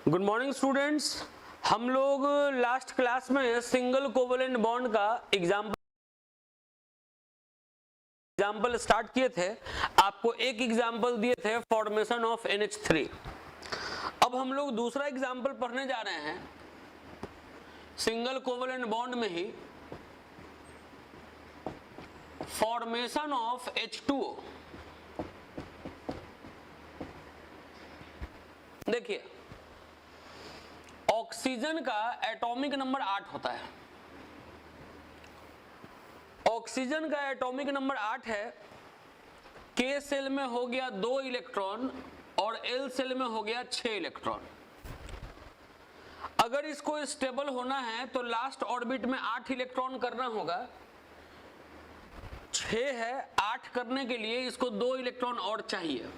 Good morning students. हम लोग last class में सिंगल कोवेलेंट बॉन्ड का एग्जाम्पल स्टार्ट किए थे। आपको एक एग्जाम्पल दिए थे फॉर्मेशन ऑफ NH3। अब हम लोग दूसरा एग्जाम्पल पढ़ने जा रहे हैं सिंगल कोवेलेंट बॉन्ड में ही, फॉर्मेशन ऑफ H2O। देखिए, ऑक्सीजन का एटॉमिक नंबर 8 होता है। ऑक्सीजन का एटॉमिक नंबर 8 है। K सेल में हो गया 2 इलेक्ट्रॉन और L सेल में हो गया 6 इलेक्ट्रॉन। अगर इसको स्टेबल होना है तो लास्ट ऑर्बिट में 8 इलेक्ट्रॉन करना होगा। 6 है, 8 करने के लिए इसको 2 इलेक्ट्रॉन और चाहिए।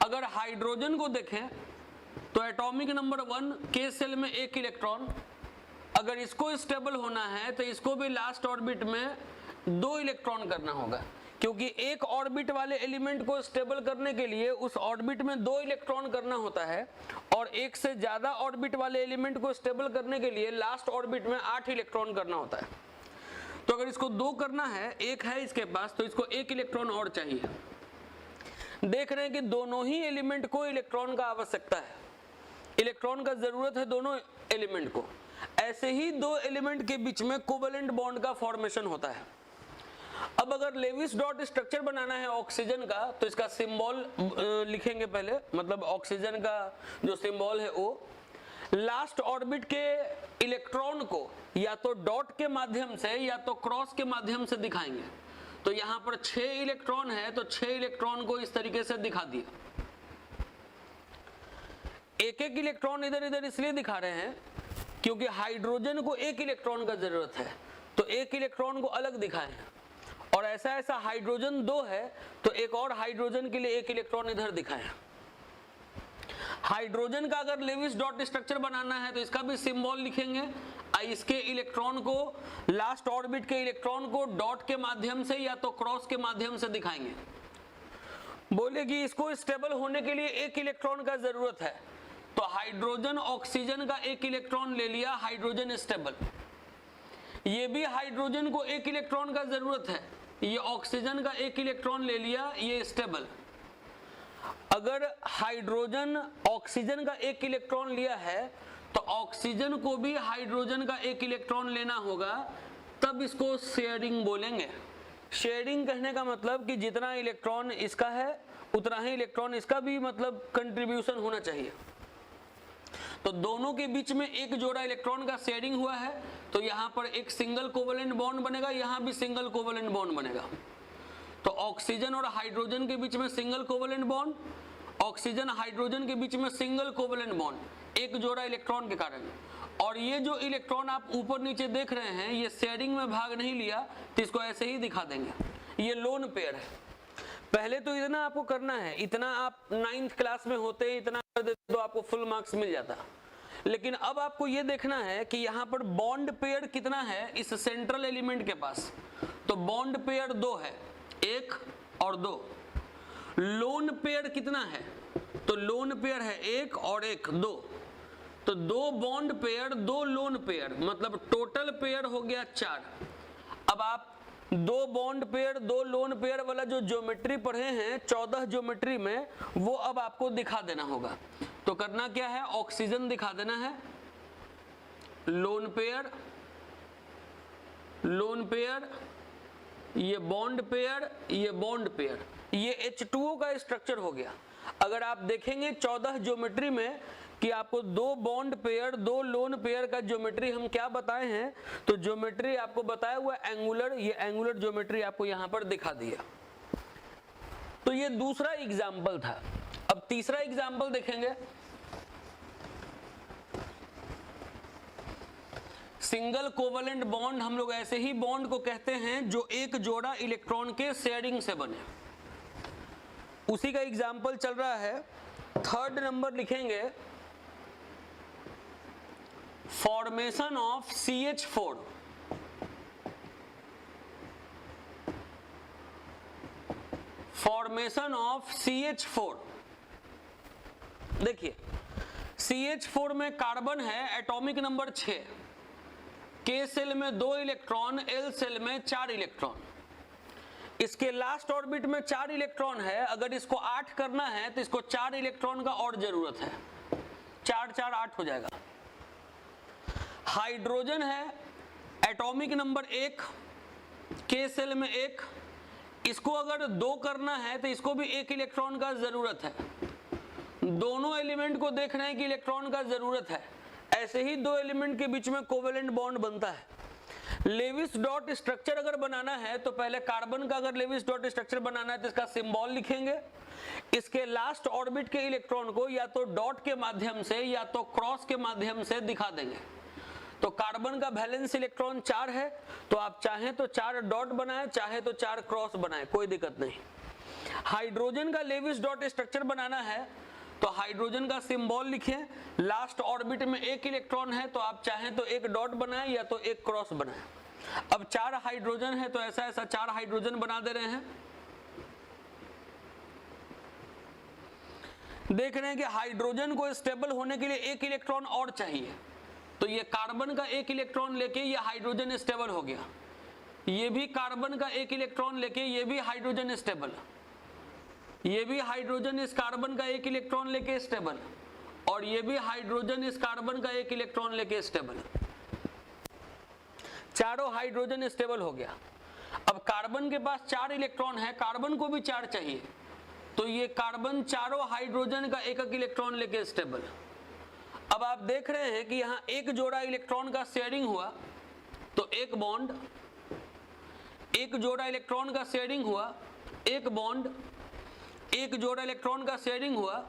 अगर हाइड्रोजन को देखें तो एटॉमिक नंबर 1 K सेल में 1 इलेक्ट्रॉन। अगर इसको स्टेबल होना है तो इसको भी लास्ट ऑर्बिट में 2 इलेक्ट्रॉन करना होगा, क्योंकि एक ऑर्बिट वाले एलिमेंट को स्टेबल करने के लिए उस ऑर्बिट में 2 इलेक्ट्रॉन करना होता है, और एक से ज्यादा ऑर्बिट वाले एलिमेंट को स्टेबल करने के लिए लास्ट ऑर्बिट में 8 इलेक्ट्रॉन करना होता है। तो अगर इसको 2 करना है, 1 है इसके पास, तो इसको 1 इलेक्ट्रॉन और चाहिए। देख रहे हैं कि दोनों ही एलिमेंट को इलेक्ट्रॉन का आवश्यकता है, इलेक्ट्रॉन का जरूरत है दोनों एलिमेंट को। ऐसे ही 2 एलिमेंट के बीच में कोवेलेंट बॉन्ड का फॉर्मेशन होता है। अब अगर लेविस डॉट स्ट्रक्चर बनाना है ऑक्सीजन का, तो इसका सिंबल लिखेंगे पहले, मतलब ऑक्सीजन का जो सिंबल है वो लास्ट ऑर्बिट के इलेक्ट्रॉन को या तो डॉट के माध्यम से या तो क्रॉस के माध्यम से दिखाएंगे। तो यहां पर 6 इलेक्ट्रॉन है, तो 6 इलेक्ट्रॉन को इस तरीके से दिखा दिया। एक एक इलेक्ट्रॉन इधर इधर इसलिए दिखा रहे हैं क्योंकि हाइड्रोजन को 1 इलेक्ट्रॉन का जरूरत है, तो 1 इलेक्ट्रॉन को अलग दिखाए हैं। और ऐसा हाइड्रोजन 2 है, तो एक और हाइड्रोजन के लिए 1 इलेक्ट्रॉन इधर दिखाए। हाइड्रोजन का अगर लेविस डॉट स्ट्रक्चर बनाना है तो इसका भी सिंबल लिखेंगे। इसके इलेक्ट्रॉन को, लास्ट ऑर्बिट के इलेक्ट्रॉन को डॉट के माध्यम से या तो क्रॉस के माध्यम से दिखाएंगे। बोले कि इसको स्टेबल होने के लिए 1 इलेक्ट्रॉन का जरूरत है, तो हाइड्रोजन ऑक्सीजन का 1 इलेक्ट्रॉन ले लिया, हाइड्रोजन स्टेबल। ये भी हाइड्रोजन को 1 इलेक्ट्रॉन का जरूरत है, ये ऑक्सीजन का 1 इलेक्ट्रॉन ले लिया, ये स्टेबल। अगर हाइड्रोजन ऑक्सीजन का 1 इलेक्ट्रॉन लिया है तो ऑक्सीजन को भी हाइड्रोजन का 1 इलेक्ट्रॉन लेना होगा, तब इसको शेयरिंग बोलेंगे। शेयरिंग कहने का मतलब कि जितना इलेक्ट्रॉन इसका है उतना ही इलेक्ट्रॉन इसका भी, मतलब कंट्रीब्यूशन होना चाहिए। तो दोनों के बीच में एक जोड़ा इलेक्ट्रॉन का शेयरिंग हुआ है, तो यहां पर एक सिंगल कोवेलेंट बॉन्ड बनेगा, यहां भी सिंगल कोवेलेंट बॉन्ड बनेगा। तो ऑक्सीजन और हाइड्रोजन के बीच में single covalent bond, oxygen hydrogen के बीच में सिंगल कोवेलेंट बॉन्ड, एक जोड़ा इलेक्ट्रॉन के कारण। और ये जो इलेक्ट्रॉन आप ऊपर नीचे देख रहे हैं, ये शेयरिंग में भाग नहीं लिया, तो इसको ऐसे ही दिखा देंगे। ये लोन पेयर है। पहले तो इतना आपको करना है, इतना आप 9th क्लास में होते हैं, इतना कर देते तो आपको फुल मार्क्स मिल जाता। लेकिन अब आपको ये देखना है कि यहाँ पर बॉन्ड पेयर कितना है इस सेंट्रल एलिमेंट के पास। तो बॉन्ड पेयर 2 है, 1 और 2। लोन पेयर कितना है, तो लोन पेयर है 1 और 1, 2। तो 2 बॉन्ड पेयर, 2 लोन पेयर, मतलब टोटल पेयर हो गया 4। अब आप 2 बॉन्ड पेयर 2 लोन पेयर वाला जो ज्योमेट्री पढ़े हैं 14 ज्योमेट्री में, वो अब आपको दिखा देना होगा। तो करना क्या है, ऑक्सीजन दिखा देना है, लोन पेयर, लोन पेयर, ये बॉन्ड पेयर, ये बॉन्ड पेयर, ये H2O का स्ट्रक्चर हो गया। अगर आप देखेंगे 14 ज्योमेट्री में कि आपको 2 बॉन्ड पेयर 2 लोन पेयर का ज्योमेट्री हम क्या बताए हैं, तो ज्योमेट्री आपको बताया हुआ एंगुलर, ये एंगुलर ज्योमेट्री आपको यहां पर दिखा दिया। तो ये दूसरा एग्जाम्पल था। अब तीसरा एग्जाम्पल देखेंगे। सिंगल कोवेलेंट बॉन्ड, हम लोग ऐसे ही बॉन्ड को कहते हैं जो एक जोड़ा इलेक्ट्रॉन के शेयरिंग से बने। उसी का एग्जाम्पल चल रहा है। 3rd नंबर लिखेंगे, formation of CH4। Formation of CH4। देखिए, CH4 में कार्बन है एटॉमिक नंबर 6, K सेल में 2 इलेक्ट्रॉन, L सेल में 4 इलेक्ट्रॉन। इसके लास्ट ऑर्बिट में 4 इलेक्ट्रॉन है, अगर इसको 8 करना है तो इसको 4 इलेक्ट्रॉन का और जरूरत है, 4 4 8 हो जाएगा। हाइड्रोजन है एटॉमिक नंबर 1, K सेल में 1, इसको अगर 2 करना है तो इसको भी 1 इलेक्ट्रॉन का जरूरत है। दोनों एलिमेंट को देख रहे हैं कि इलेक्ट्रॉन का जरूरत है, ऐसे ही दो एलिमेंट के बीच में कोवेलेंट बॉन्ड बनता है। लेविस डॉट स्ट्रक्चर अगर बनाना है तो पहले कार्बन का अगर लेविस डॉट स्ट्रक्चर बनाना है तो इसका सिंबल लिखेंगे, इसके लास्ट ऑर्बिट के इलेक्ट्रॉन को या तो डॉट के माध्यम से या तो क्रॉस के माध्यम से दिखा देंगे। तो कार्बन का वैलेंस इलेक्ट्रॉन 4 है, तो आप चाहें तो 4 डॉट बनाएं, चाहे तो 4 क्रॉस बनाएं, कोई दिक्कत नहीं। हाइड्रोजन का लेविस डॉट स्ट्रक्चर बनाना है तो हाइड्रोजन का सिंबल लिखें, लास्ट ऑर्बिट में 1 इलेक्ट्रॉन है, तो आप चाहें तो 1 डॉट बनाएं या तो 1 क्रॉस बनाएं। अब 4 हाइड्रोजन है तो ऐसा 4 हाइड्रोजन बना दे रहे हैं। देख रहे हैं कि हाइड्रोजन को स्टेबल होने के लिए 1 इलेक्ट्रॉन और चाहिए, तो ये कार्बन का 1 इलेक्ट्रॉन लेके ये हाइड्रोजन स्टेबल हो गया, ये भी कार्बन का 1 इलेक्ट्रॉन लेके ये भी हाइड्रोजन स्टेबल, ये भी हाइड्रोजन इस कार्बन का 1 इलेक्ट्रॉन लेके स्टेबल, और ये भी हाइड्रोजन इस कार्बन का 1 इलेक्ट्रॉन लेके स्टेबल। चारों हाइड्रोजन स्टेबल हो गया। अब कार्बन के पास 4 इलेक्ट्रॉन है, कार्बन को भी 4 चाहिए, तो ये कार्बन चारों हाइड्रोजन का 1 इलेक्ट्रॉन लेके स्टेबल। अब आप देख रहे हैं कि यहां 1 जोड़ा इलेक्ट्रॉन का शेयरिंग हुआ तो 1 बॉन्ड, 1 जोड़ा इलेक्ट्रॉन का शेयरिंग हुआ 1 बॉन्ड, 1 जोड़ा इलेक्ट्रॉन का शेयरिंग हुआ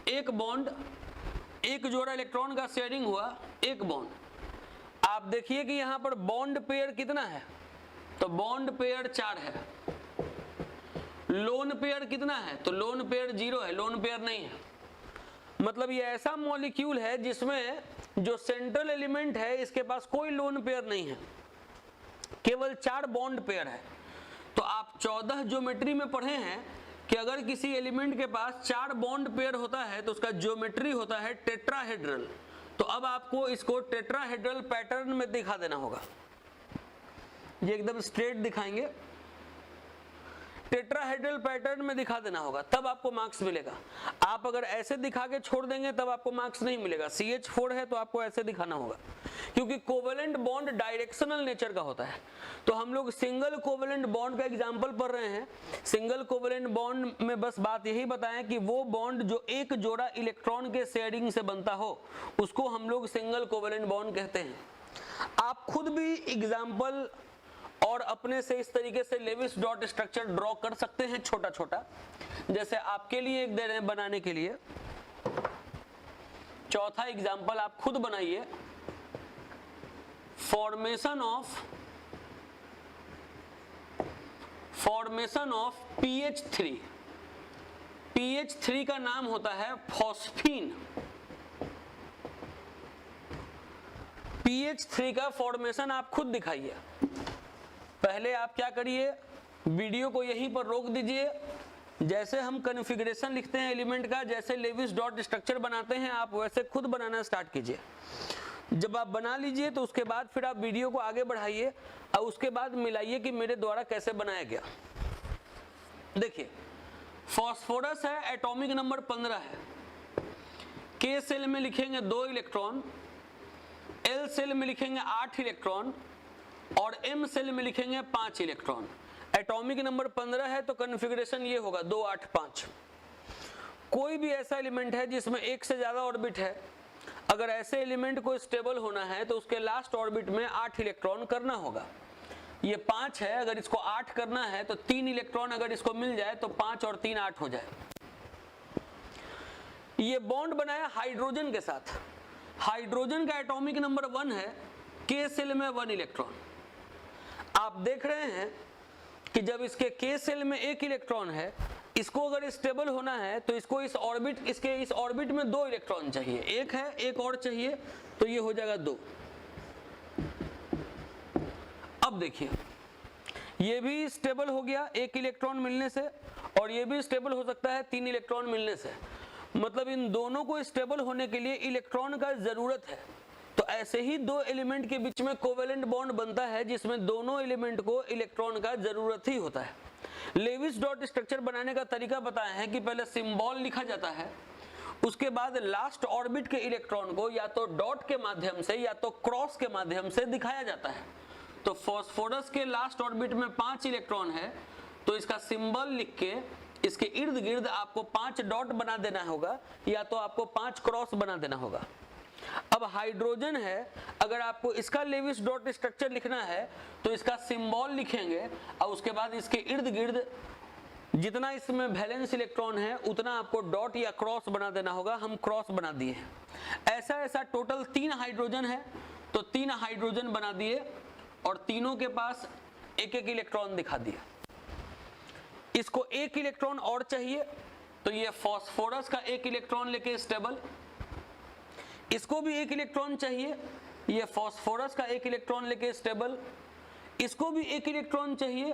1 बॉन्ड, 1 जोड़ा इलेक्ट्रॉन का शेयरिंग हुआ 1 बॉन्ड। आप देखिए कि यहां पर बॉन्ड पेयर कितना है, तो बॉन्ड पेयर 4 है। लोन पेयर कितना है, तो लोन पेयर 0 है, लोन पेयर नहीं है। मतलब ये ऐसा मॉलिक्यूल है जिसमें जो सेंट्रल एलिमेंट है इसके पास कोई लोन पेयर नहीं है, केवल 4 बॉन्ड पेयर है। तो आप 14 ज्योमेट्री में पढ़े हैं कि अगर किसी एलिमेंट के पास 4 बॉन्ड पेयर होता है तो उसका ज्योमेट्री होता है टेट्राहेड्रल। तो अब आपको इसको टेट्राहेड्रल पैटर्न में दिखा देना होगा, ये एकदम स्ट्रेट दिखाएंगे, टेट्राहेड्रल पैटर्न में दिखा देना होगा, तब आपको मार्क्स मिलेगा। आप अगर ऐसे दिखा के छोड़ देंगे तब आपको मार्क्स नहीं मिलेगा। CH4 है तो आपको ऐसे दिखाना होगा, क्योंकि कोवेलेंट बॉन्ड डायरेक्शनल नेचर का होता है। तो हम लोग सिंगल कोवेलेंट बॉन्ड का एग्जांपल पढ़ रहे हैं। सिंगल कोवेलेंट बॉन्ड में बस बात यही बताएं कि वो बॉन्ड जो 1 जोड़ा इलेक्ट्रॉन के शेयरिंग से बनता हो उसको हम लोग सिंगल कोवेलेंट बॉन्ड कहते हैं। आप खुद भी एग्जाम्पल और अपने से इस तरीके से लेविस डॉट स्ट्रक्चर ड्रॉ कर सकते हैं छोटा छोटा, जैसे आपके लिए एक दे रहे हैं बनाने के लिए। चौथा एग्जांपल आप खुद बनाइए, फॉर्मेशन ऑफ PH3। PH3 का नाम होता है फॉस्फीन। PH3 का फॉर्मेशन आप खुद दिखाइए। पहले आप क्या करिए, वीडियो को यहीं पर रोक दीजिए, जैसे हम कॉन्फ़िगरेशन लिखते हैं एलिमेंट का, जैसे लेविस डॉट स्ट्रक्चर बनाते हैं आप वैसे खुद बनाना स्टार्ट कीजिए। जब आप बना लीजिए तो उसके बाद फिर आप वीडियो को आगे बढ़ाइए और उसके बाद मिलाइए कि मेरे द्वारा कैसे बनाया गया। देखिए, फास्फोरस है, एटॉमिक नंबर 15 है, K सेल में लिखेंगे 2 इलेक्ट्रॉन, L सेल में लिखेंगे 8 इलेक्ट्रॉन और M सेल में लिखेंगे 5 इलेक्ट्रॉन। एटॉमिक नंबर 15 है तो कॉन्फ़िगरेशन ये होगा 2 8 5। कोई भी ऐसा एलिमेंट है जिसमें 1 से ज्यादा ऑर्बिट है, अगर ऐसे एलिमेंट को स्टेबल होना है तो उसके लास्ट ऑर्बिट में 8 इलेक्ट्रॉन करना होगा। ये 5 है, अगर इसको 8 करना है तो 3 इलेक्ट्रॉन अगर इसको मिल जाए तो 5 और 3 8 हो जाए। ये बॉन्ड बनाया हाइड्रोजन के साथ। हाइड्रोजन का एटॉमिक नंबर 1 है, K सेल में 1 इलेक्ट्रॉन। आप देख रहे हैं कि जब इसके K सेल में 1 इलेक्ट्रॉन है, इसको अगर स्टेबल होना है तो इसको इस ऑर्बिट में 2 इलेक्ट्रॉन चाहिए, 1 है, 1 और चाहिए, तो ये हो जाएगा 2। अब देखिए, ये भी स्टेबल हो गया 1 इलेक्ट्रॉन मिलने से, और ये भी स्टेबल हो सकता है 3 इलेक्ट्रॉन मिलने से। मतलब इन दोनों को स्टेबल होने के लिए इलेक्ट्रॉन का जरूरत है। तो ऐसे ही दो एलिमेंट के बीच में कोवेलेंट बॉन्ड बनता है जिसमें दोनों एलिमेंट को इलेक्ट्रॉन का जरूरत ही होता है। लेविस डॉट स्ट्रक्चर बनाने का तरीका बताए हैं कि पहले सिंबल लिखा जाता है, उसके बाद लास्ट ऑर्बिट के इलेक्ट्रॉन को या तो डॉट के माध्यम से या तो क्रॉस के माध्यम से दिखाया जाता है। तो फास्फोरस के लास्ट ऑर्बिट में 5 इलेक्ट्रॉन है, तो इसका सिंबल लिख के इसके इर्द गिर्द आपको 5 डॉट बना देना होगा या तो आपको 5 क्रॉस बना देना होगा। अब हाइड्रोजन है, अगर आपको इसका लेविस डॉट स्ट्रक्चर लिखना है तो इसका सिंबल लिखेंगे और उसके बाद इसके इर्द गिर्द जितना इसमें वैलेंस इलेक्ट्रॉन है उतना आपको डॉट या क्रॉस बना देना होगा। हम क्रॉस बना दिए हैं। ऐसा टोटल 3 हाइड्रोजन है, तो 3 हाइड्रोजन बना दिए और तीनों के पास एक एक इलेक्ट्रॉन दिखा दिया। इसको एक इलेक्ट्रॉन और चाहिए, तो ये फास्फोरस का एक इलेक्ट्रॉन लेके स्टेबल, इसको भी एक इलेक्ट्रॉन चाहिए, ये फास्फोरस का एक इलेक्ट्रॉन लेके स्टेबल, इसको भी एक इलेक्ट्रॉन चाहिए,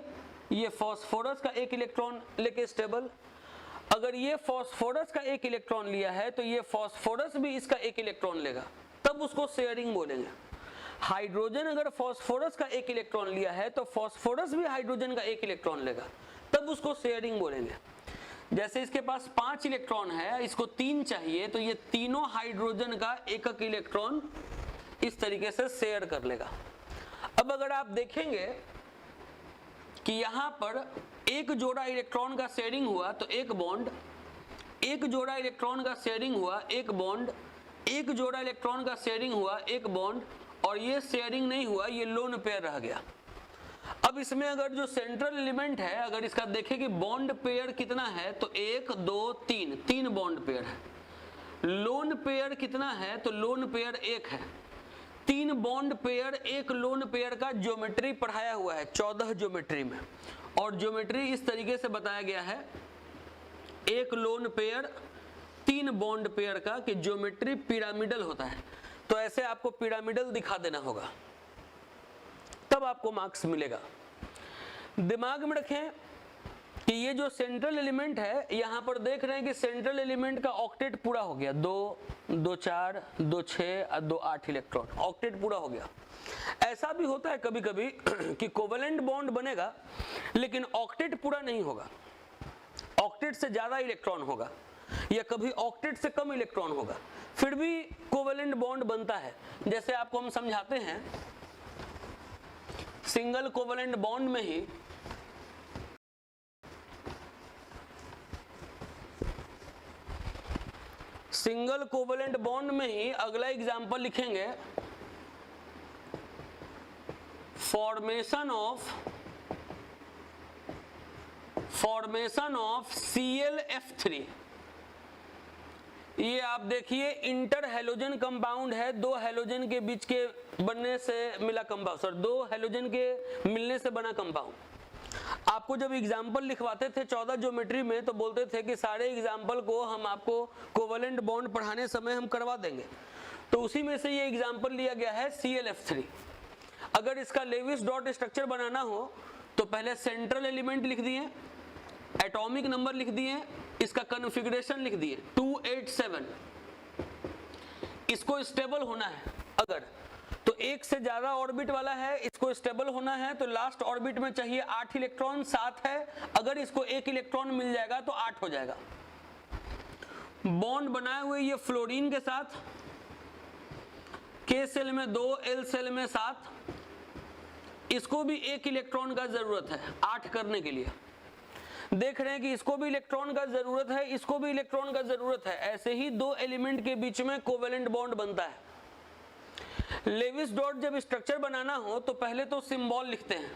ये फास्फोरस का एक इलेक्ट्रॉन लेके स्टेबल। अगर ये फास्फोरस का एक इलेक्ट्रॉन लिया है तो ये फास्फोरस भी इसका एक इलेक्ट्रॉन लेगा, तब उसको शेयरिंग बोलेंगे। हाइड्रोजन अगर फास्फोरस का एक इलेक्ट्रॉन लिया है तो फास्फोरस भी हाइड्रोजन का एक इलेक्ट्रॉन लेगा, तब उसको शेयरिंग बोलेंगे। जैसे इसके पास 5 इलेक्ट्रॉन है, इसको 3 चाहिए, तो ये तीनों हाइड्रोजन का एक एक इलेक्ट्रॉन इस तरीके से शेयर कर लेगा। अब अगर आप देखेंगे कि यहां पर एक जोड़ा इलेक्ट्रॉन का शेयरिंग हुआ तो एक बॉन्ड, एक जोड़ा इलेक्ट्रॉन का शेयरिंग हुआ एक बॉन्ड, एक जोड़ा इलेक्ट्रॉन का शेयरिंग हुआ एक बॉन्ड, और ये शेयरिंग नहीं हुआ, ये लोन पेयर रह गया। अब इसमें अगर जो सेंट्रल एलिमेंट है, अगर इसका देखें कि बॉन्ड पेयर कितना है तो 1 2 3 3 बॉन्ड पेयर है। लोन पेयर कितना है तो लोन पेयर 1 है। 3 बॉन्ड पेयर 1 लोन पेयर का ज्योमेट्री पढ़ाया हुआ है 14 ज्योमेट्री में, और ज्योमेट्री इस तरीके से बताया गया है, 1 लोन पेयर 3 बॉन्ड पेयर का कि ज्योमेट्री पिरामिडल होता है। तो ऐसे आपको पिरामिडल दिखा देना होगा, तब आपको मार्क्स मिलेगा। दिमाग में रखें कि ये जो सेंट्रल एलिमेंट है, यहां पर देख रहे हैं कि सेंट्रल एलिमेंट का ऑक्टेट पूरा हो गया, 2 2 4 2 6 और 2 8 इलेक्ट्रॉन, ऑक्टेट पूरा हो गया। ऐसा भी होता है कभी कभी कि कोवेलेंट बॉन्ड बनेगा लेकिन ऑक्टेट पूरा नहीं होगा, ऑक्टेट से ज्यादा इलेक्ट्रॉन होगा या कभी ऑक्टेट से कम इलेक्ट्रॉन होगा, फिर भी कोवेलेंट बॉन्ड बनता है। जैसे आपको हम समझाते हैं, सिंगल कोवेलेंट बॉन्ड में ही सिंगल कोवेलेंट बॉन्ड में ही अगला एग्जांपल लिखेंगे, फॉर्मेशन ऑफ ClF3। ये आप देखिए इंटर हेलोजन कंपाउंड है, 2 हेलोजन के बीच के बनने से मिला कंपाउंड, सर 2 हेलोजन के मिलने से बना कंपाउंड। आपको जब एग्जाम्पल लिखवाते थे 14 ज्योमेट्री में तो बोलते थे कि सारे एग्जाम्पल को हम आपको कोवेलेंट बॉन्ड पढ़ाने समय हम करवा देंगे, तो उसी में से ये एग्जाम्पल लिया गया है ClF3। अगर इसका लेविस डॉट स्ट्रक्चर बनाना हो तो पहले सेंट्रल एलिमेंट लिख दिए, एटॉमिक नंबर लिख दिए, इसका कॉन्फ़िगरेशन लिख दिए 287। इसको स्टेबल होना है अगर तो एक से ज्यादा ऑर्बिट वाला है, इसको स्टेबल होना है तो लास्ट ऑर्बिट में चाहिए 8 इलेक्ट्रॉन, 7 है, अगर इसको 1 इलेक्ट्रॉन मिल जाएगा तो 8 हो जाएगा। बॉन्ड बनाए हुए ये फ्लोरीन के साथ, K सेल में 2 L सेल में 7, इसको भी 1 इलेक्ट्रॉन का जरूरत है 8 करने के लिए। देख रहे हैं कि इसको भी इलेक्ट्रॉन का जरूरत है, इसको भी इलेक्ट्रॉन का जरूरत है। ऐसे ही 2 एलिमेंट के बीच में कोवेलेंट बॉन्ड बनता है। लेविस डॉट जब स्ट्रक्चर बनाना हो तो पहले तो सिंबल लिखते हैं।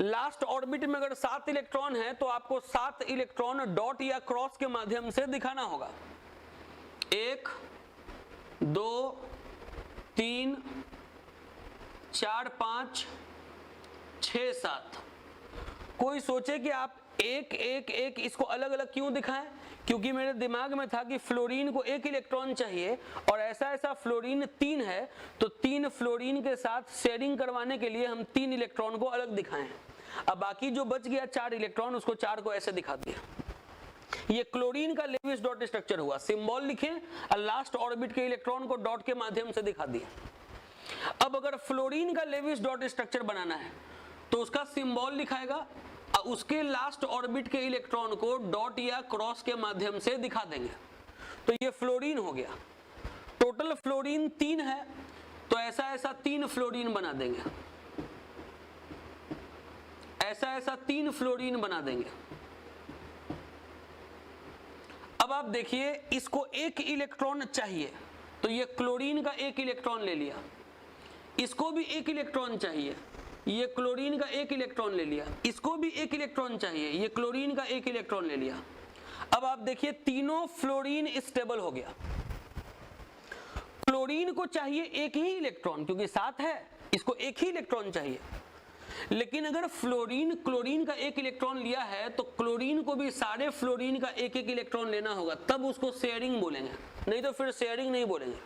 लास्ट ऑर्बिट में अगर 7 इलेक्ट्रॉन है तो आपको 7 इलेक्ट्रॉन डॉट या क्रॉस के माध्यम से दिखाना होगा, 1 2 3 4 5 6 7। कोई सोचे कि आप 1 1 1 इसको अलग अलग क्यों दिखाएं, क्योंकि मेरे दिमाग में था कि फ्लोरीन को 1 इलेक्ट्रॉन चाहिए और ऐसा फ्लोरीन 3 है, तो 3 फ्लोरीन के साथ शेयरिंग करवाने के लिए हम 3 इलेक्ट्रॉन को अलग दिखाएं। अब बाकी जो बच गया 4 इलेक्ट्रॉन, उसको 4 को ऐसे दिखा दिया। ये क्लोरीन का लेविस डॉट स्ट्रक्चर हुआ, सिंबल लिखे और लास्ट ऑर्बिट के इलेक्ट्रॉन को डॉट के माध्यम से दिखा दिया। अब अगर फ्लोरीन का लेविस डॉट स्ट्रक्चर बनाना है तो उसका सिंबल लिखाएगा और उसके लास्ट ऑर्बिट के इलेक्ट्रॉन को डॉट या क्रॉस के माध्यम से दिखा देंगे। तो ये फ्लोरीन हो गया। टोटल फ्लोरीन 3 है तो ऐसा ऐसा 3 फ्लोरीन बना देंगे, ऐसा ऐसा 3 फ्लोरीन बना देंगे। अब आप देखिए इसको एक इलेक्ट्रॉन चाहिए तो ये क्लोरीन का एक इलेक्ट्रॉन ले लिया, इसको भी एक इलेक्ट्रॉन चाहिए, ये क्लोरीन का एक इलेक्ट्रॉन ले लिया, इसको भी एक इलेक्ट्रॉन चाहिए, ये क्लोरीन का एक इलेक्ट्रॉन ले लिया। अब आप देखिए तीनों फ्लोरीन स्टेबल हो गया। क्लोरीन को चाहिए एक ही इलेक्ट्रॉन क्योंकि 7 है, इसको एक ही इलेक्ट्रॉन चाहिए। लेकिन अगर फ्लोरीन क्लोरीन का एक इलेक्ट्रॉन लिया है तो क्लोरीन को भी सारे फ्लोरीन का एक एक इलेक्ट्रॉन लेना होगा, तब उसको शेयरिंग बोलेंगे, नहीं तो फिर शेयरिंग नहीं बोलेंगे।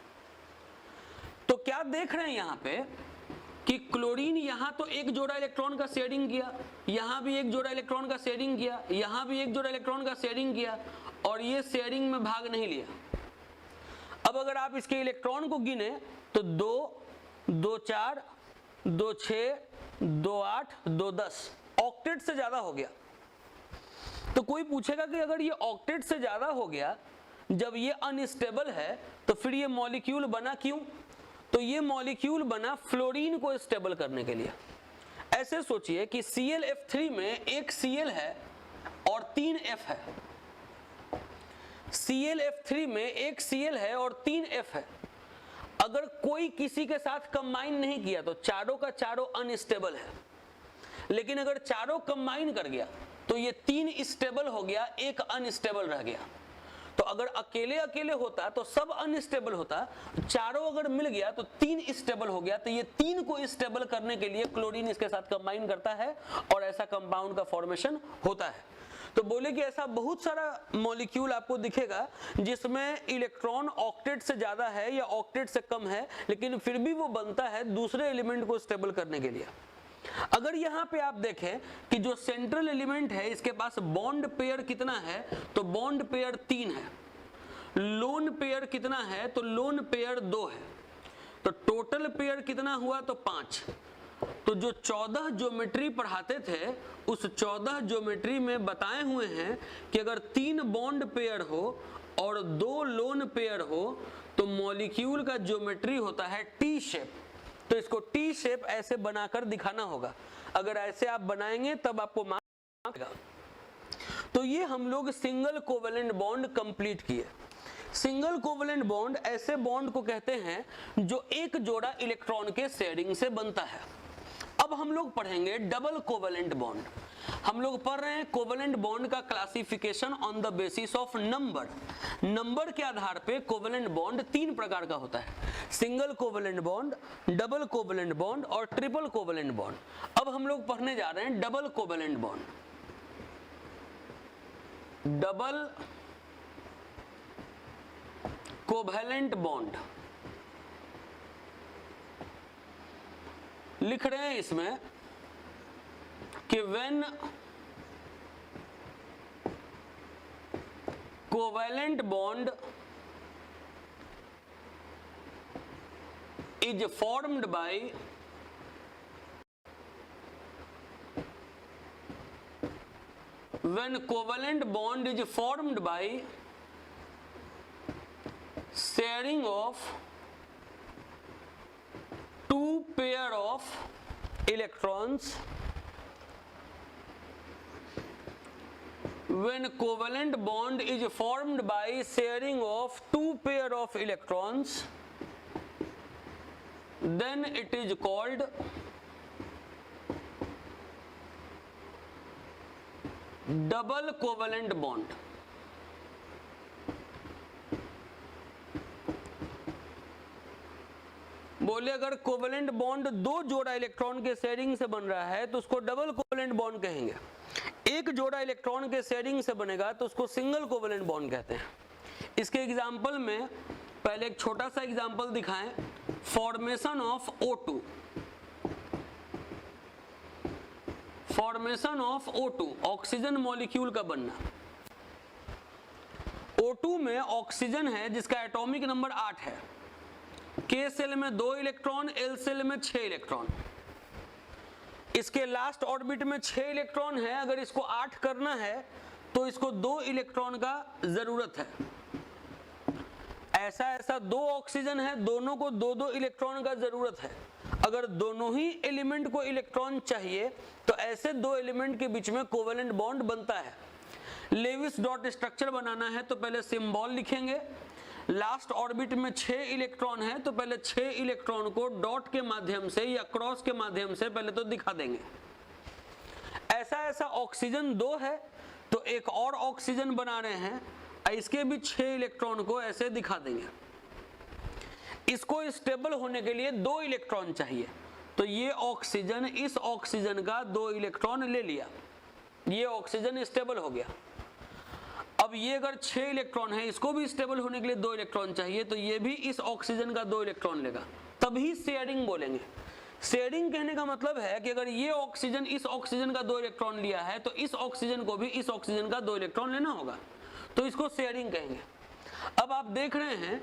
तो क्या देख रहे हैं यहां पे कि क्लोरीन यहां तो एक जोड़ा इलेक्ट्रॉन का शेयरिंग किया, यहां भी एक जोड़ा इलेक्ट्रॉन का शेयरिंग किया, यहां भी एक जोड़ा इलेक्ट्रॉन का शेयरिंग किया और ये शेयरिंग में भाग नहीं लिया। अब अगर आप इसके इलेक्ट्रॉन को गिने तो 2, 2, 4, 2, 6, 2, 8, 2, 10 ऑक्टेट से ज्यादा हो गया। तो कोई पूछेगा कि अगर ये ऑक्टेट से ज्यादा हो गया, जब ये अनस्टेबल है तो फिर ये मॉलिक्यूल बना क्यों? तो ये मॉलिक्यूल बना फ्लोरीन को स्टेबल करने के लिए। ऐसे सोचिए कि ClF3 में एक Cl है और 3 F है, ClF3 में एक Cl है और 3 F है। अगर कोई किसी के साथ कंबाइन नहीं किया तो चारों का चारों अनस्टेबल है, लेकिन अगर चारों कंबाइन कर गया तो ये 3 स्टेबल हो गया, एक अनस्टेबल रह गया। तो अगर अकेले अकेले होता तो सब अनस्टेबल होता, चारों अगर मिल गया तो 3 स्टेबल हो गया। तो ये 3 को स्टेबल करने के लिए क्लोरीन इसके साथ कंबाइन करता है और ऐसा कंपाउंड का फॉर्मेशन होता है। तो बोले कि ऐसा बहुत सारा मॉलिक्यूल आपको दिखेगा जिसमें इलेक्ट्रॉन ऑक्टेट से ज्यादा है या ऑक्टेट से कम है, लेकिन फिर भी वो बनता है दूसरे एलिमेंट को स्टेबल करने के लिए। अगर यहाँ पे आप देखें कि जो सेंट्रल एलिमेंट है इसके पास बॉन्ड पेयर कितना है, तो बॉन्ड पेयर 3 है। लोन पेयर कितना है, तो लोन पेयर 2 है। तो टोटल पेयर कितना हुआ, तो 5। तो जो 14 ज्योमेट्री पढ़ाते थे उस 14 ज्योमेट्री में बताए हुए हैं कि अगर 3 बॉन्ड पेयर हो और 2 लोन पेयर हो तो मॉलिक्यूल का ज्योमेट्री होता है टी शेप। तो इसको टी शेप ऐसे बनाकर दिखाना होगा। अगर ऐसे आप बनाएंगे तब आपको मार्क्स मिलेगा। तो ये हम लोग सिंगल कोवेलेंट बॉन्ड कंप्लीट किए। सिंगल कोवेलेंट बॉन्ड ऐसे बॉन्ड को कहते हैं जो एक जोड़ा इलेक्ट्रॉन के शेयरिंग से बनता है। अब हम लोग पढ़ेंगे डबल कोवेलेंट बॉन्ड। हम लोग पढ़ रहे हैं कोवेलेंट बॉन्ड का classification on the basis of number. Number के आधार पे कोवेलेंट बॉन्ड 3 प्रकार का होता है, single covalent bond, double covalent bond और ट्रिपल कोवेलेंट बॉन्ड। अब हम लोग पढ़ने जा रहे हैं double covalent bond. Double covalent bond लिख रहे हैं इसमें कि when covalent bond is formed by sharing of 2 pair of electrons, when covalent bond is formed by sharing of 2 pair of electrons, then it is called double covalent bond। बोले अगर covalent bond 2 जोड़ा electron के sharing से बन रहा है तो उसको डबल कोवेलेंट बॉन्ड कहेंगे। एक जोड़ा इलेक्ट्रॉन के शेयरिंग से बनेगा तो उसको सिंगल कोवेलेंट बॉन्ड कहते हैं। इसके एग्जांपल में पहले एक छोटा सा एग्जांपल दिखाएं, formation of O2। Formation of O2 oxygen molecule का बनना। O2 में ऑक्सीजन है जिसका एटॉमिक नंबर 8 है, K सेल में 2 इलेक्ट्रॉन, L सेल में 6 इलेक्ट्रॉन। इसके लास्ट ऑर्बिट में 6 इलेक्ट्रॉन है, अगर इसको 8 करना है तो इसको 2 इलेक्ट्रॉन का जरूरत है। ऐसा 2 ऑक्सीजन है, दोनों को 2-2 इलेक्ट्रॉन का जरूरत है। अगर दोनों ही एलिमेंट को इलेक्ट्रॉन चाहिए तो ऐसे 2 एलिमेंट के बीच में कोवेलेंट बॉन्ड बनता है। लेविस डॉट स्ट्रक्चर बनाना है तो पहले सिंबल लिखेंगे। लास्ट ऑर्बिट में 6 इलेक्ट्रॉन है तो पहले 6 इलेक्ट्रॉन को डॉट के माध्यम से या क्रॉस के माध्यम से पहले तो दिखा देंगे। ऐसा ऑक्सीजन 2 है तो एक और ऑक्सीजन बना रहे हैं, इसके भी 6 इलेक्ट्रॉन को ऐसे दिखा देंगे। इसको स्टेबल होने के लिए 2 इलेक्ट्रॉन चाहिए, तो ये ऑक्सीजन इस ऑक्सीजन का 2 इलेक्ट्रॉन ले लिया, ये ऑक्सीजन स्टेबल हो गया। अब ये अगर 6 इलेक्ट्रॉन है, इसको भी स्टेबल होने के लिए 2 इलेक्ट्रॉन चाहिए, तो ये भी इस ऑक्सीजन का 2 इलेक्ट्रॉन लेगा, तभी शेयरिंग बोलेंगे। शेयरिंग कहने का मतलब है कि अगर ये ऑक्सीजन इस ऑक्सीजन का 2 इलेक्ट्रॉन लिया है तो इस ऑक्सीजन को भी इस ऑक्सीजन का 2 इलेक्ट्रॉन लेना होगा, तो इसको शेयरिंग कहेंगे। अब आप देख रहे हैं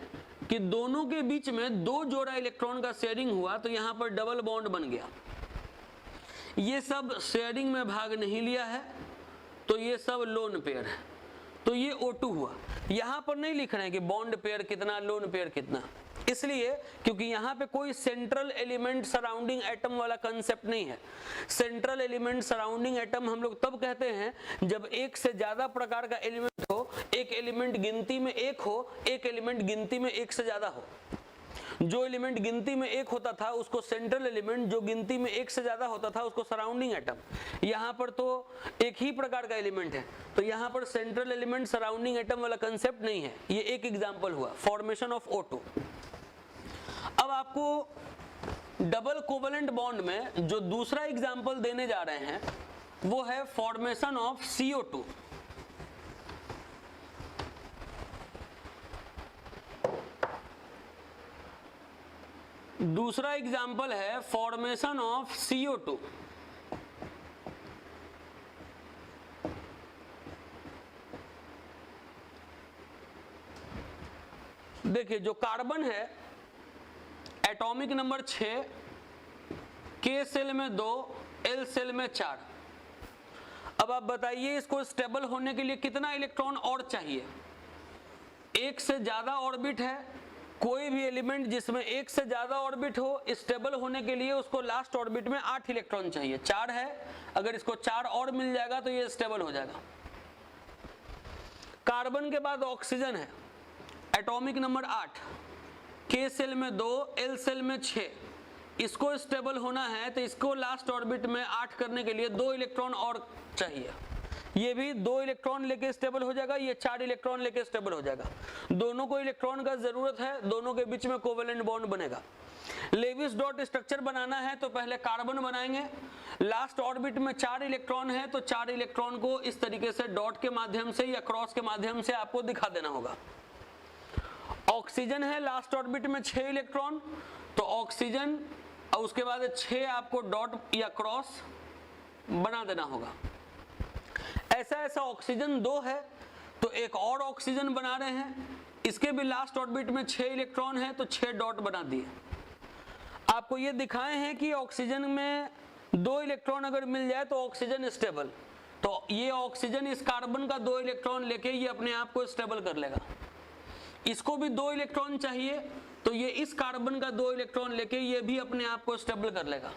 कि दोनों के बीच में 2 जोड़ा इलेक्ट्रॉन का शेयरिंग हुआ तो यहां पर डबल बॉन्ड बन गया। ये सब शेयरिंग में भाग नहीं लिया है तो ये सब लोन पेयर है, तो ये O2 हुआ। यहां पर नहीं लिख रहे हैं कि बॉन्ड पेयर कितना, लोन पेयर कितना, इसलिए क्योंकि यहाँ पे कोई सेंट्रल एलिमेंट सराउंडिंग एटम वाला कंसेप्ट नहीं है। सेंट्रल एलिमेंट सराउंडिंग एटम हम लोग तब कहते हैं जब एक से ज्यादा प्रकार का एलिमेंट हो, एक एलिमेंट गिनती में 1 हो, एक एलिमेंट गिनती में 1 से ज्यादा हो। जो एलिमेंट गिनती में 1 होता था उसको सेंट्रल एलिमेंट, जो गिनती में 1 से ज्यादा होता था उसको सराउंडिंग एटम। यहाँ पर तो एक ही प्रकार का एलिमेंट है, तो यहाँ पर सेंट्रल एलिमेंट सराउंडिंग एटम वाला कंसेप्ट नहीं है। ये एक एग्जाम्पल हुआ फॉर्मेशन ऑफ O2। अब आपको डबल कोवेलेंट बॉन्ड में जो दूसरा एग्जाम्पल देने जा रहे हैं वो है फॉर्मेशन ऑफ CO2। दूसरा एग्जाम्पल है फॉर्मेशन ऑफ CO2। देखिए जो कार्बन है एटॉमिक नंबर 6, K सेल में 2, L सेल में 4। अब आप बताइए इसको स्टेबल होने के लिए कितना इलेक्ट्रॉन और चाहिए। 1 से ज्यादा ऑर्बिट है, कोई भी एलिमेंट जिसमें 1 से ज्यादा ऑर्बिट हो, स्टेबल होने के लिए उसको लास्ट ऑर्बिट में 8 इलेक्ट्रॉन चाहिए। 4 है, अगर इसको 4 और मिल जाएगा तो ये स्टेबल हो जाएगा। कार्बन के बाद ऑक्सीजन है एटॉमिक नंबर 8, K सेल में 2, L सेल में 6। इसको स्टेबल होना है तो इसको लास्ट ऑर्बिट में 8 करने के लिए 2 इलेक्ट्रॉन और चाहिए। ये भी 2 इलेक्ट्रॉन लेके स्टेबल हो जाएगा, ये 4 इलेक्ट्रॉन लेके स्टेबल हो जाएगा। दोनों को इलेक्ट्रॉन का जरूरत है, दोनों के बीच में कोवेलेंट बॉन्ड बनेगा। लेविस डॉट स्ट्रक्चर बनाना है तो पहले कार्बन बनाएंगे। लास्ट ऑर्बिट में 4 इलेक्ट्रॉन है तो 4 इलेक्ट्रॉन को इस तरीके से डॉट के माध्यम से या क्रॉस के माध्यम से आपको दिखा देना होगा। ऑक्सीजन है लास्ट ऑर्बिट में 6 इलेक्ट्रॉन, तो ऑक्सीजन और उसके बाद 6 आपको डॉट या क्रॉस बना देना होगा। ऐसा ऑक्सीजन 2 है तो एक और ऑक्सीजन बना रहे हैं, इसके भी लास्ट ऑर्बिट में 6 इलेक्ट्रॉन है तो 6 डॉट बना दिए। आपको ये दिखाए हैं कि ऑक्सीजन में 2 इलेक्ट्रॉन अगर मिल जाए तो ऑक्सीजन स्टेबल, तो ये ऑक्सीजन इस कार्बन का 2 इलेक्ट्रॉन लेके ये अपने आप को स्टेबल कर लेगा। इसको भी 2 इलेक्ट्रॉन चाहिए तो ये इस कार्बन का 2 इलेक्ट्रॉन लेके ये भी अपने आप को स्टेबल कर लेगा।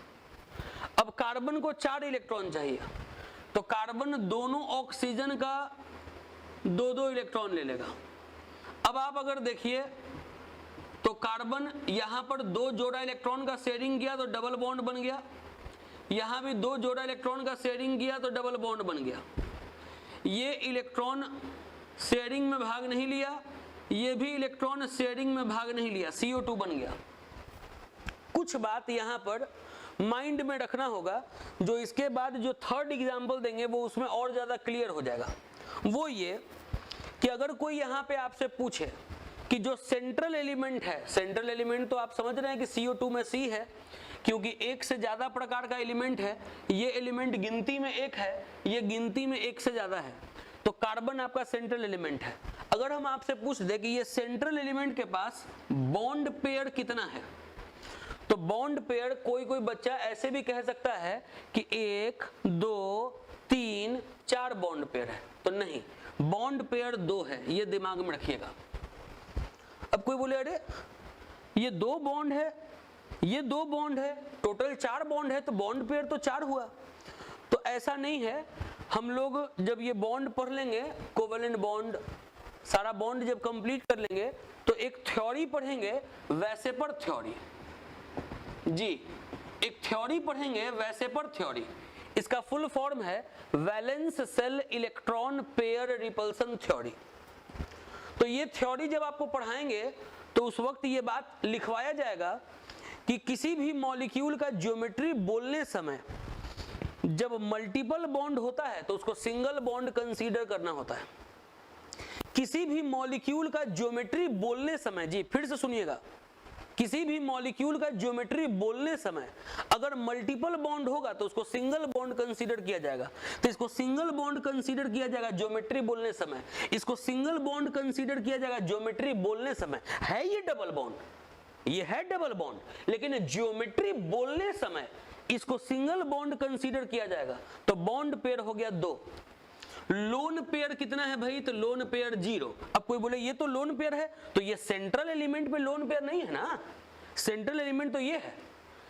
अब कार्बन को 4 इलेक्ट्रॉन चाहिए तो कार्बन दोनों ऑक्सीजन का 2-2 इलेक्ट्रॉन ले लेगा। अब आप अगर देखिए तो कार्बन यहां पर 2 जोड़ा इलेक्ट्रॉन का शेयरिंग किया तो डबल बॉन्ड बन गया, यहां भी 2 जोड़ा इलेक्ट्रॉन का शेयरिंग किया तो डबल बॉन्ड बन गया। ये इलेक्ट्रॉन शेयरिंग में भाग नहीं लिया, ये भी इलेक्ट्रॉन शेयरिंग में भाग नहीं लिया, CO2 बन गया। कुछ बात यहां पर माइंड में रखना होगा, जो इसके बाद जो थर्ड एग्जाम्पल देंगे वो उसमें और ज्यादा क्लियर हो जाएगा। वो ये कि अगर कोई यहाँ पे आपसे पूछे कि जो सेंट्रल एलिमेंट है, सेंट्रल एलिमेंट तो आप समझ रहे हैं कि CO2 में C है, क्योंकि 1 से ज्यादा प्रकार का एलिमेंट है। ये एलिमेंट गिनती में 1 है, ये गिनती में 1 से ज्यादा है, तो कार्बन आपका सेंट्रल एलिमेंट है। अगर हम आपसे पूछ दे कि ये सेंट्रल एलिमेंट के पास बॉन्ड पेयर कितना है, तो बॉन्ड पेयर कोई बच्चा ऐसे भी कह सकता है कि 1 2 3 4 बॉन्ड पेयर है, तो नहीं, बॉन्ड पेयर 2 है, ये दिमाग में रखिएगा। अब कोई बोले अरे ये 2 बॉन्ड है, ये 2 बॉन्ड है, टोटल 4 बॉन्ड है, तो बॉन्ड पेयर तो 4 हुआ। तो ऐसा नहीं है, हम लोग जब ये बॉन्ड पढ़ लेंगे, कोवेलेंट बॉन्ड, सारा बॉन्ड जब कंप्लीट कर लेंगे तो एक थ्योरी पढ़ेंगे, वैसे पर थ्योरी, जी एक थ्योरी पढ़ेंगे, वैसे पर थ्योरी। इसका फुल फॉर्म है valence shell electron pair repulsion theory. तो ये थ्योरी जब आपको पढ़ाएंगे तो उस वक्त ये बात लिखवाया जाएगा कि किसी भी मॉलिक्यूल का ज्योमेट्री बोलने समय जब मल्टीपल बॉन्ड होता है तो उसको सिंगल बॉन्ड कंसीडर करना होता है। किसी भी मॉलिक्यूल का ज्योमेट्री बोलने समय, जी फिर से सुनिएगा, किसी भी मॉलिक्यूल का ज्योमेट्री बोलने समय अगर मल्टीपल बॉन्ड होगा तो उसको सिंगल बॉन्ड कंसीडर किया जाएगा। तो इसको सिंगल बॉन्ड कंसीडर किया जाएगा ज्योमेट्री बोलने समय, इसको सिंगल बॉन्ड कंसीडर किया जाएगा ज्योमेट्री बोलने समय। है ये डबल बॉन्ड, ये है डबल बॉन्ड, लेकिन ज्योमेट्री बोलने समय इसको सिंगल बॉन्ड कंसीडर किया जाएगा। तो बॉन्ड पेयर हो गया 2। लोन पेयर कितना है भाई, तो लोन पेयर 0। अब कोई बोले ये तो लोन पेयर है, तो ये सेंट्रल एलिमेंट पे लोन पेयर नहीं है ना, सेंट्रल एलिमेंट तो ये है,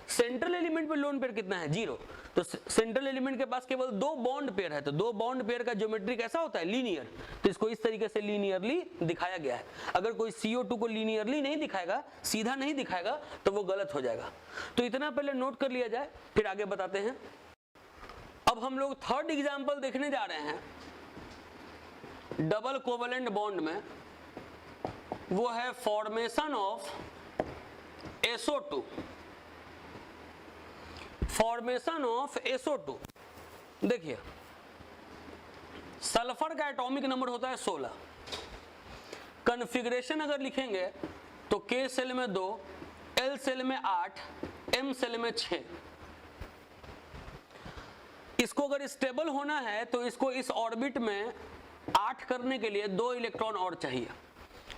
सेंट्रल एलिमेंट पे लोन पेयर कितना है, 0। तो सेंट्रल एलिमेंट के पास केवल 2 बॉन्ड पेयर है, तो 2 बॉन्ड पेयर का ज्योमेट्री कैसा होता है, लीनियर। तो इसको इस तरीके से लीनियरली दिखाया गया है। अगर कोई CO2 को लीनियरली नहीं दिखाएगा, सीधा नहीं दिखाएगा, तो वो गलत हो जाएगा। तो इतना पहले नोट कर लिया जाए, फिर आगे बताते हैं। अब हम लोग थर्ड एग्जाम्पल देखने जा रहे हैं डबल कोवेलेंट बॉन्ड में, वो है formation of SO2। Formation of SO2, देखिए सल्फर का एटॉमिक नंबर होता है 16। कॉन्फ़िगरेशन अगर लिखेंगे तो K सेल में 2, L सेल में 8, M सेल में 6। इसको अगर स्टेबल होना है तो इसको इस ऑर्बिट में 8 करने के लिए 2 इलेक्ट्रॉन और चाहिए,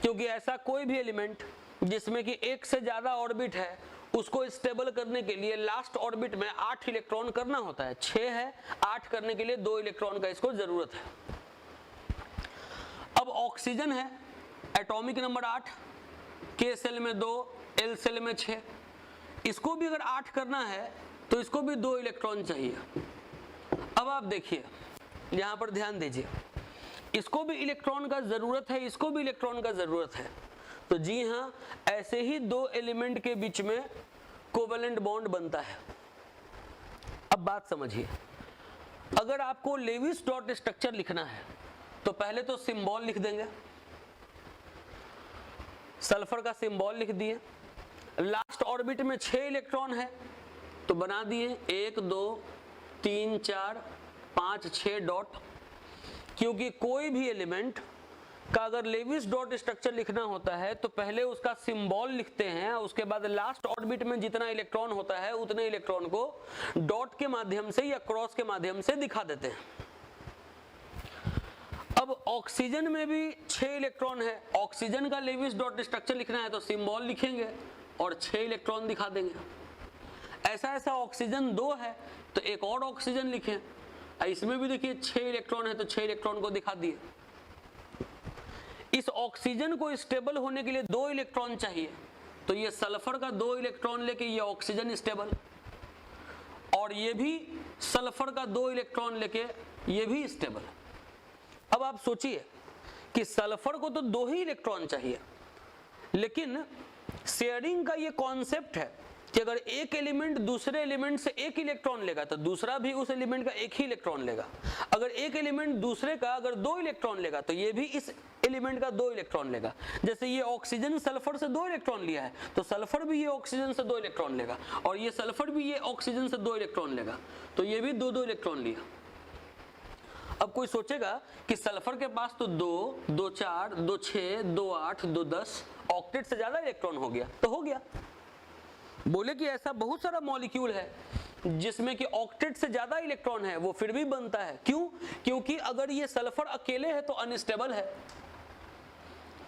क्योंकि ऐसा कोई भी एलिमेंट जिसमें कि 1 से ज्यादा ऑर्बिट है उसको स्टेबल करने के लिए लास्ट ऑर्बिट में 8 इलेक्ट्रॉन करना होता है। 6 है, 8 करने के लिए 2 इलेक्ट्रॉन का इसको जरूरत है। अब ऑक्सीजन है, एटॉमिक नंबर 8, K सेल में 2, L सेल में 6। इसको भी अगर 8 करना है तो इसको भी 2 इलेक्ट्रॉन चाहिए। अब आप देखिए, यहां पर ध्यान दीजिए, इसको भी इलेक्ट्रॉन का जरूरत है, इसको भी इलेक्ट्रॉन का जरूरत है। तो जी हां, ऐसे ही 2 एलिमेंट के बीच में कोवेलेंट बॉन्ड बनता है। अब बात समझिए, अगर आपको लेविस डॉट स्ट्रक्चर लिखना है तो पहले तो सिंबल लिख देंगे। सल्फर का सिंबल लिख दिए, लास्ट ऑर्बिट में 6 इलेक्ट्रॉन है तो बना दिए 1 2 3 4 5 6 डॉट। क्योंकि कोई भी एलिमेंट का अगर लेविस डॉट स्ट्रक्चर लिखना होता है तो पहले उसका सिंबल लिखते हैं, उसके बाद लास्ट ऑर्बिट में जितना इलेक्ट्रॉन होता है उतने इलेक्ट्रॉन को डॉट के माध्यम से या क्रॉस के माध्यम से दिखा देते हैं। अब ऑक्सीजन में भी 6 इलेक्ट्रॉन है, ऑक्सीजन का लेविस डॉट स्ट्रक्चर लिखना है तो सिंबल लिखेंगे और 6 इलेक्ट्रॉन दिखा देंगे। ऐसा ऑक्सीजन 2 है तो एक और ऑक्सीजन लिखें, इसमें भी देखिए 6 इलेक्ट्रॉन है तो 6 इलेक्ट्रॉन को दिखा दिए। इस ऑक्सीजन को स्टेबल होने के लिए 2 इलेक्ट्रॉन चाहिए, तो ये सल्फर का 2 इलेक्ट्रॉन लेके ये ऑक्सीजन स्टेबल, और ये भी सल्फर का 2 इलेक्ट्रॉन लेके ये भी स्टेबल। अब आप सोचिए कि सल्फर को तो 2 ही इलेक्ट्रॉन चाहिए, लेकिन शेयरिंग का ये कॉन्सेप्ट है कि अगर एक एलिमेंट दूसरे एलिमेंट से 1 इलेक्ट्रॉन लेगा तो दूसरा भी उस एलिमेंट का 1 ही इलेक्ट्रॉन लेगा। अगर एक एलिमेंट दूसरे का अगर 2 इलेक्ट्रॉन लेगा तो ये भी इस एलिमेंट का 2 इलेक्ट्रॉन लेगा। जैसे ये ऑक्सीजन सल्फर से 2 इलेक्ट्रॉन लिया है तो सल्फर भी ये ऑक्सीजन से 2 इलेक्ट्रॉन लेगा, और ये सल्फर भी ये ऑक्सीजन से 2 इलेक्ट्रॉन लेगा, तो ये भी 2 इलेक्ट्रॉन लिया। अब कोई सोचेगा कि सल्फर के पास तो 2 2 4 2 6 2 8 2 10 ऑक्टेट से ज्यादा इलेक्ट्रॉन हो गया, तो हो गया। बोले कि ऐसा बहुत सारा मॉलिक्यूल है जिसमें कि ऑक्टेट से ज्यादा इलेक्ट्रॉन है, वो फिर भी बनता है। क्यों? क्योंकि अगर ये सल्फर अकेले है तो अनस्टेबल है,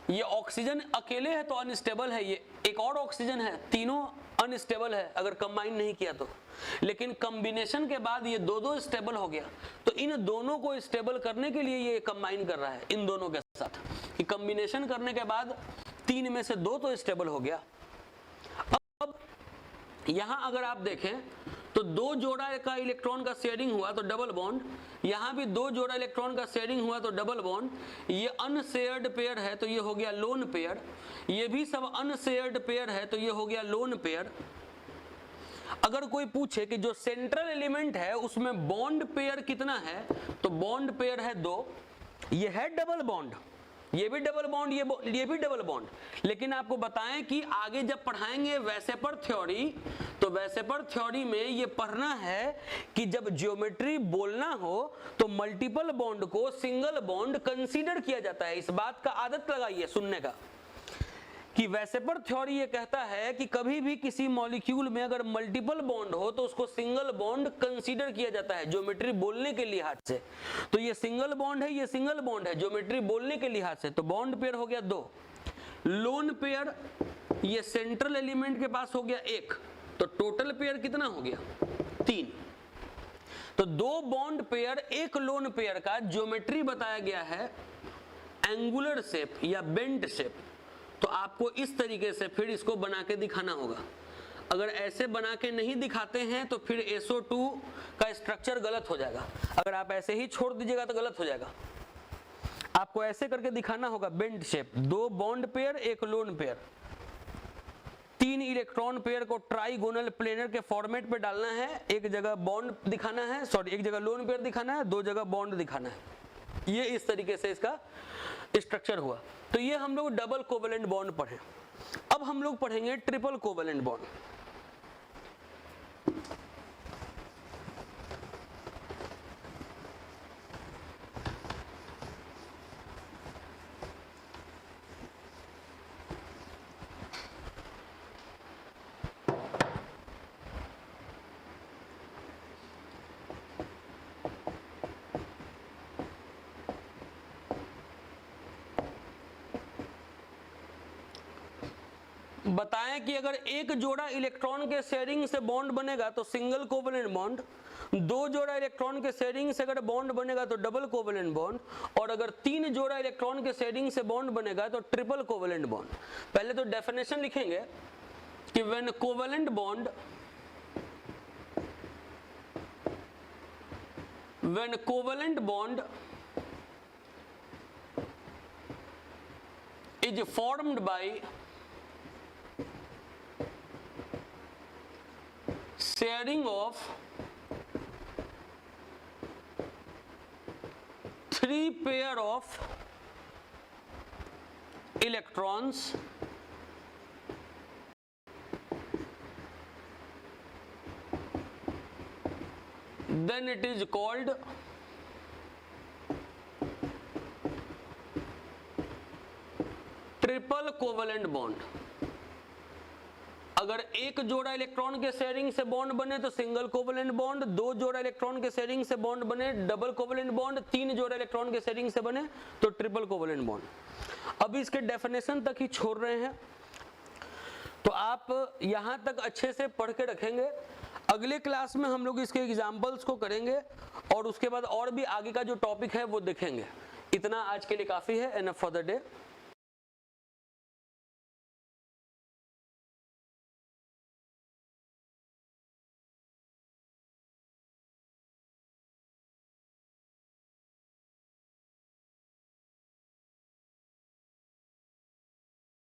ये ऑक्सीजन अकेले है तो अनस्टेबल है, ये एक और ऑक्सीजन है, तीनों अनस्टेबल है अगर कंबाइन नहीं किया तो। लेकिन कॉम्बिनेशन के बाद ये दो स्टेबल हो गया, तो इन दोनों को स्टेबल करने के लिए ये कंबाइन कर रहा है इन दोनों के साथ, कि कॉम्बिनेशन करने के बाद 3 में से 2 तो स्टेबल हो गया। अब यहां अगर आप देखें तो 2 जोड़ा का इलेक्ट्रॉन का शेयरिंग हुआ तो डबल बॉन्ड, यहां भी 2 जोड़ा इलेक्ट्रॉन का शेयरिंग हुआ तो डबल बॉन्ड, ये अनशेयर्ड पेयर है तो ये हो गया लोन पेयर, ये भी सब अनशेयर्ड पेयर है तो ये हो गया लोन पेयर। अगर कोई पूछे कि जो सेंट्रल एलिमेंट है उसमें बॉन्ड पेयर कितना है, तो बॉन्ड पेयर है 2, ये है डबल बॉन्ड, ये भी डबल बॉन्ड, ये भी डबल बॉन्ड। लेकिन आपको बताएं कि आगे जब पढ़ाएंगे वैसेपर थ्योरी, तो वैसेपर थ्योरी में ये पढ़ना है कि जब ज्योमेट्री बोलना हो तो मल्टीपल बॉन्ड को सिंगल बॉन्ड कंसीडर किया जाता है। इस बात का आदत लगाइए सुनने का, कि वैसेपर थ्योरी ये कहता है कि कभी भी किसी मॉलिक्यूल में अगर मल्टीपल बॉन्ड हो तो उसको सिंगल बॉन्ड कंसीडर किया जाता है ज्योमेट्री बोलने के लिहाज से। तो ये सिंगल बॉन्ड है, ये सिंगल बॉन्ड है ज्योमेट्री बोलने के लिहाज से, तो बॉन्ड पेयर हो गया 2। लोन पेयर ये सेंट्रल एलिमेंट के पास हो गया 1, तो टोटल पेयर कितना हो गया 3। तो 2 बॉन्ड पेयर 1 लोन पेयर का ज्योमेट्री बताया गया है एंगुलर शेप या बेंट शेप। तो आपको इस तरीके से फिर इसको बना के दिखाना होगा। अगर ऐसे बना के नहीं दिखाते हैं तो फिर SO2 का स्ट्रक्चर गलत हो जाएगा, अगर आप ऐसे ही छोड़ दीजिएगा तो गलत हो जाएगा। आपको ऐसे करके दिखाना होगा bent shape, 2 bond pair 1 lone pair, 3 electron pair को ट्राइगोनल प्लेनर के फॉर्मेट पे डालना है, एक जगह बॉन्ड दिखाना है, सॉरी एक जगह लोन पेयर दिखाना है, 2 जगह बॉन्ड दिखाना है। ये इस तरीके से इसका स्ट्रक्चर हुआ। तो ये हम लोग डबल कोवेलेंट बॉन्ड पढ़े। अब हम लोग पढ़ेंगे ट्रिपल कोवेलेंट बॉन्ड। बताएं कि अगर एक जोड़ा इलेक्ट्रॉन के शेयरिंग से बॉन्ड बनेगा तो सिंगल कोवेलेंट बॉन्ड, 2 जोड़ा इलेक्ट्रॉन के शेयरिंग से अगर बॉन्ड बनेगा तो डबल कोवेलेंट बॉन्ड, और अगर 3 जोड़ा इलेक्ट्रॉन के शेयरिंग से बॉन्ड बनेगा तो ट्रिपल कोवेलेंट बॉन्ड। पहले तो डेफिनेशन लिखेंगे कि when covalent bond is formed by sharing of 3 pair of electrons then it is called triple covalent bond. अगर एक जोड़ा इलेक्ट्रॉन के शेयरिंग से बॉन्ड बने तो सिंगल कोवेलेंट बॉन्ड, 2 जोड़ा इलेक्ट्रॉन के शेयरिंग से बॉन्ड बने डबल कोवेलेंट बॉन्ड, 3 जोड़ा इलेक्ट्रॉन के शेयरिंग से बने तो ट्रिपल कोवेलेंट बॉन्ड। अभी इसके डेफिनेशन तक ही छोड़ रहे हैं, तो आप यहां तक अच्छे से पढ़ के रखेंगे। अगले क्लास में हम लोग इसके एग्जाम्पल्स को करेंगे और उसके बाद और भी आगे का जो टॉपिक है वो देखेंगे। इतना आज के लिए काफी है। Enough for the day.